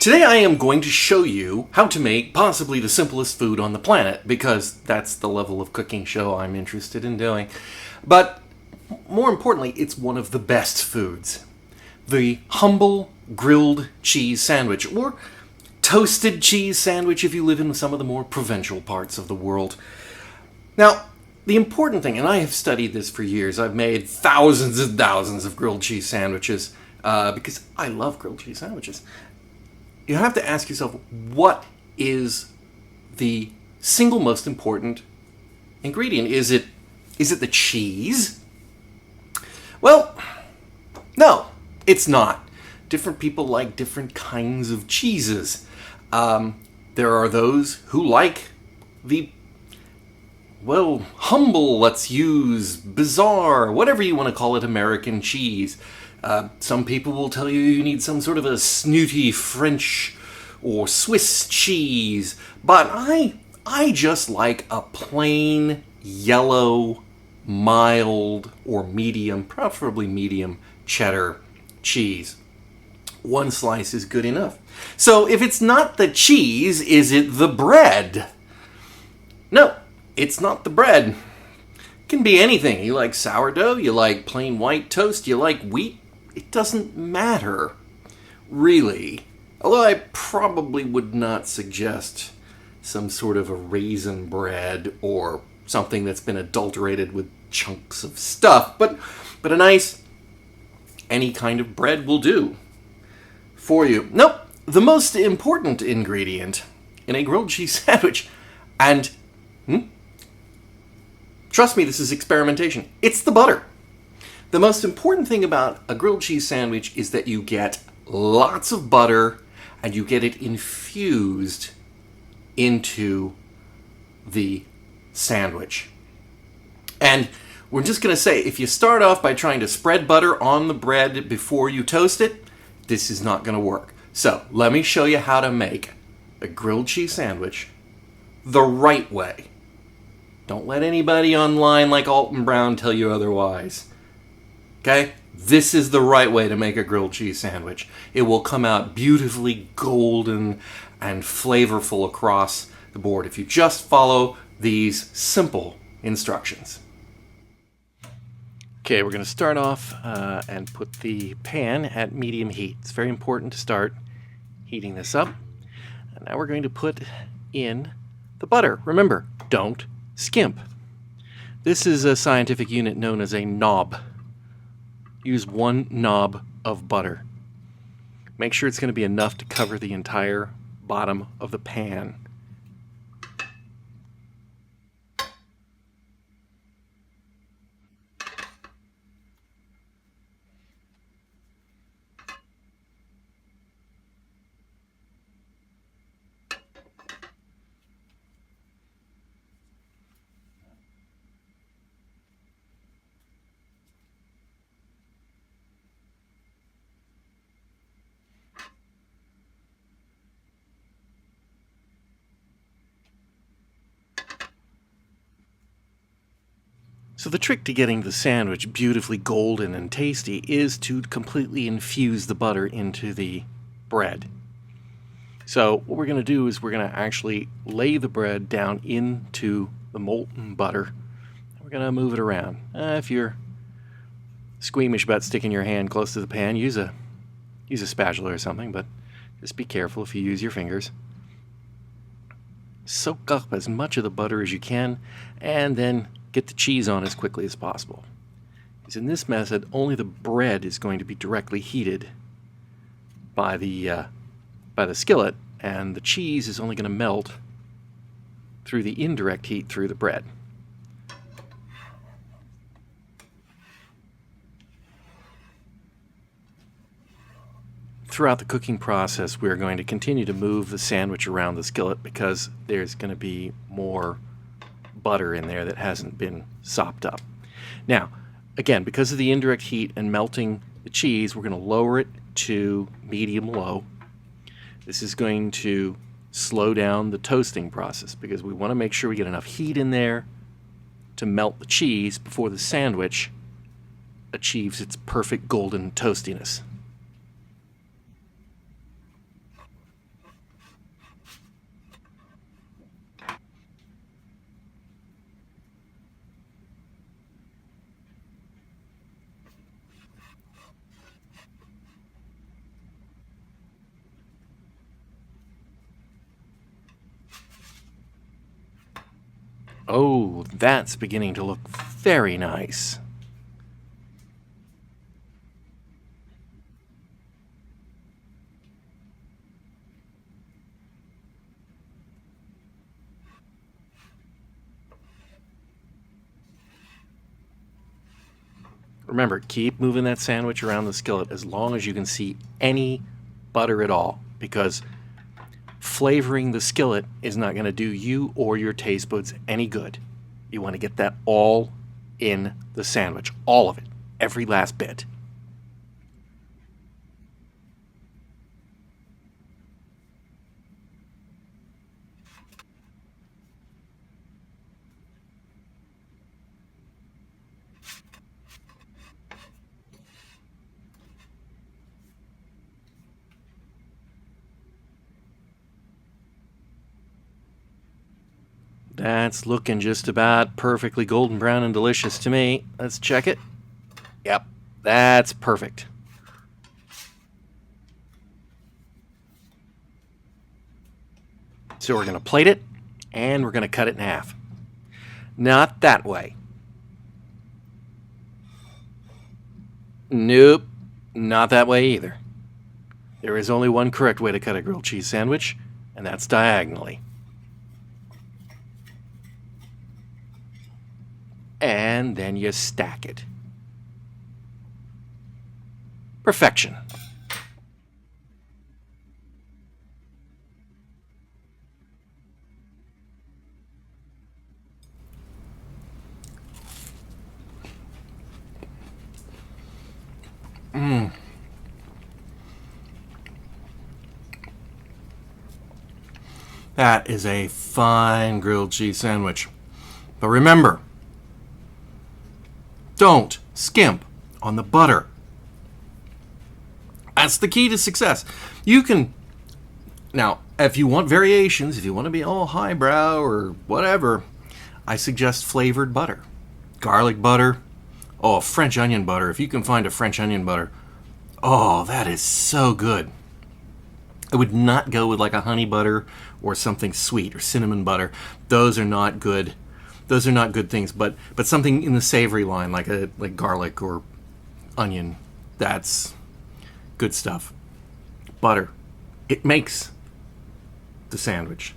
Today I am going to show you how to make possibly the simplest food on the planet, because that's the level of cooking show I'm interested in doing. But more importantly, it's one of the best foods. The humble grilled cheese sandwich, or toasted cheese sandwich if you live in some of the more provincial parts of the world. Now, the important thing, and I have studied this for years, I've made thousands and thousands of grilled cheese sandwiches, because I love grilled cheese sandwiches. You have to ask yourself, what is the single most important ingredient? Is it the cheese? Well, no, it's not. Different people like different kinds of cheeses. There are those who like the, well, humble, let's use, bizarre, whatever you want to call it, American cheese. Some people will tell you need some sort of a snooty French or Swiss cheese, but I just like a plain yellow, mild or medium, preferably medium cheddar cheese. One slice is good enough. So if it's not the cheese, is it the bread? No, it's not the bread. It can be anything. You like sourdough, you like plain white toast, you like wheat. It doesn't matter, really. Although I probably would not suggest some sort of a raisin bread or something that's been adulterated with chunks of stuff. But a nice, any kind of bread will do for you. Nope, the most important ingredient in a grilled cheese sandwich, and trust me, this is experimentation, it's the butter. The most important thing about a grilled cheese sandwich is that you get lots of butter and you get it infused into the sandwich. And we're just going to say, if you start off by trying to spread butter on the bread before you toast it, this is not going to work. So let me show you how to make a grilled cheese sandwich the right way. Don't let anybody online like Alton Brown tell you otherwise. Okay? This is the right way to make a grilled cheese sandwich. It will come out beautifully golden and flavorful across the board if you just follow these simple instructions. Okay, we're going to start off and put the pan at medium heat. It's very important to start heating this up. And now we're going to put in the butter. Remember, don't skimp. This is a scientific unit known as a knob. Use 1 knob of butter. Make sure it's going to be enough to cover the entire bottom of the pan. So the trick to getting the sandwich beautifully golden and tasty is to completely infuse the butter into the bread. So what we're going to do is we're going to actually lay the bread down into the molten butter. We're going to move it around. If you're squeamish about sticking your hand close to the pan, use a spatula or something, but just be careful if you use your fingers. Soak up as much of the butter as you can, and then get the cheese on as quickly as possible. Because in this method, only the bread is going to be directly heated by the skillet, and the cheese is only going to melt through the indirect heat through the bread. Throughout the cooking process, we're going to continue to move the sandwich around the skillet because there's going to be more butter in there that hasn't been sopped up. Now, again, because of the indirect heat and melting the cheese, we're going to lower it to medium-low. This is going to slow down the toasting process because we want to make sure we get enough heat in there to melt the cheese before the sandwich achieves its perfect golden toastiness. Oh, that's beginning to look very nice. Remember, keep moving that sandwich around the skillet as long as you can see any butter at all, because flavoring the skillet is not going to do you or your taste buds any good. You want to get that all in the sandwich, all of it, every last bit. That's looking just about perfectly golden brown and delicious to me. Let's check it. Yep, that's perfect. So we're going to plate it, and we're going to cut it in half. Not that way. Nope, not that way either. There is only one correct way to cut a grilled cheese sandwich, and that's diagonally. And then you stack it. Perfection. That is a fine grilled cheese sandwich. But remember, don't skimp on the butter. That's the key to success. You can, now, if you want variations, if you want to be all highbrow or whatever, I suggest flavored butter. Garlic butter. Oh, French onion butter. If you can find a French onion butter, oh, that is so good. I would not go with like a honey butter or something sweet or cinnamon butter. Those are not good. Those are not good things. But something in the savory line, like garlic or onion, that's good stuff. Butter. It makes the sandwich.